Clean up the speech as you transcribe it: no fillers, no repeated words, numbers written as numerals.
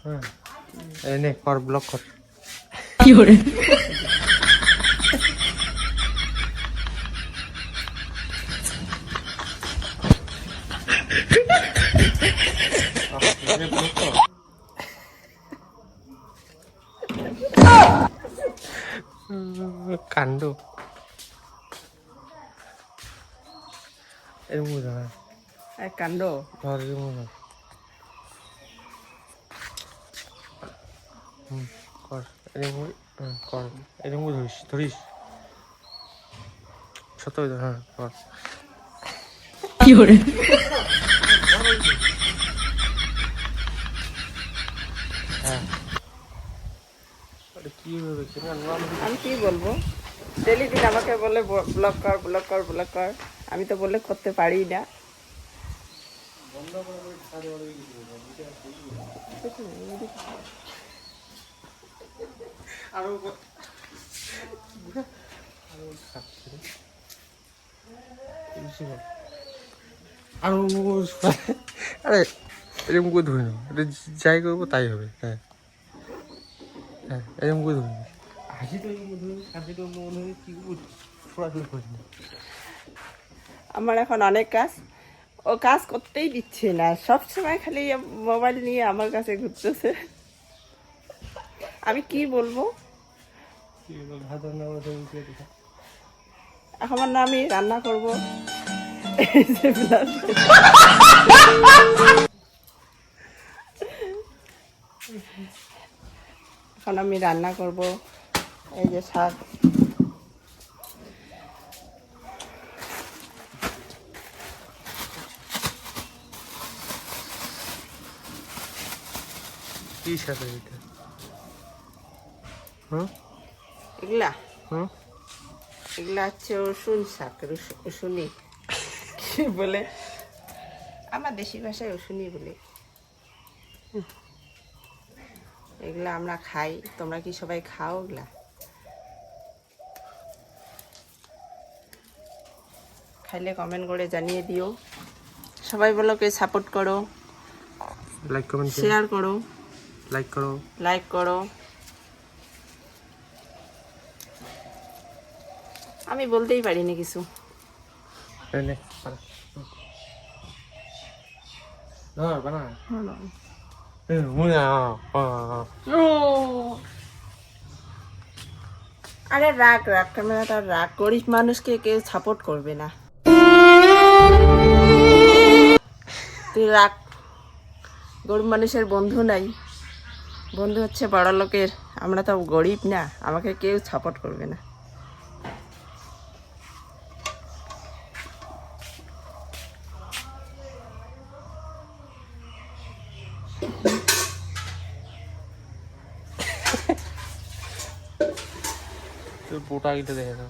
হ্যাঁ এনে কর ব্লক কর কি করে কাণ্ড এরকম করে না এক কাণ্ড ধর এরকম ধর কর এরকম কর এরকম করে ধরিস ধরিস সত্য হ্যাঁ কর কি করে হ্যাঁ কি হবে আমি কি বলবো ডেলি দিন আমাকে বলে ব্লক কর ব্লক কর ব্লক কর আমি তো বললে করতে পারি না আরো আরো আরে এরকম করে ধরে নেবো এটা যাই করবো তাই হবে হ্যাঁ হ্যাঁ এরকম করে ধরে নেবো হাসিটা হাসিটা মনে হয় কি ছোড়াছুড়ি করি না আমার এখন অনেক কাজ ও কাজ করতেই দিচ্ছে না সব সময় খালি মোবাইল নিয়ে আমার কাছে ঘুরতেছে আমি কি বলবো এখন না আমি রান্না করবো এখন আমি রান্না করব এই যে শাক কি সাথে এটা হুম এগুলা হুম এগুলা হচ্ছে রসুন শাক রসুনি কি বলে আমার দেশি ভাষায় রসুনি বলে এগুলা আমরা খাই তোমরা কি সবাই খাও এগুলা খাইলে কমেন্ট করে জানিয়ে দিও সবাই বলো কে সাপোর্ট করো লাইক কমেন্ট শেয়ার করো লাইক করো লাইক করো আমি বলতেই পারিনি কিছু নে না বানা আরে রাগ রাগ ক্যামেরাটা রাগ গরিব মানুষকে কেউ সাপোর্ট করবে না তুই রাগ গরিব মানুষের বন্ধু নাই বন্ধু হচ্ছে বড় লোকের আমরা তো গরিব না আমাকে কেউ সাপোর্ট করবে না তোর পোটা গিয়ে দেখে না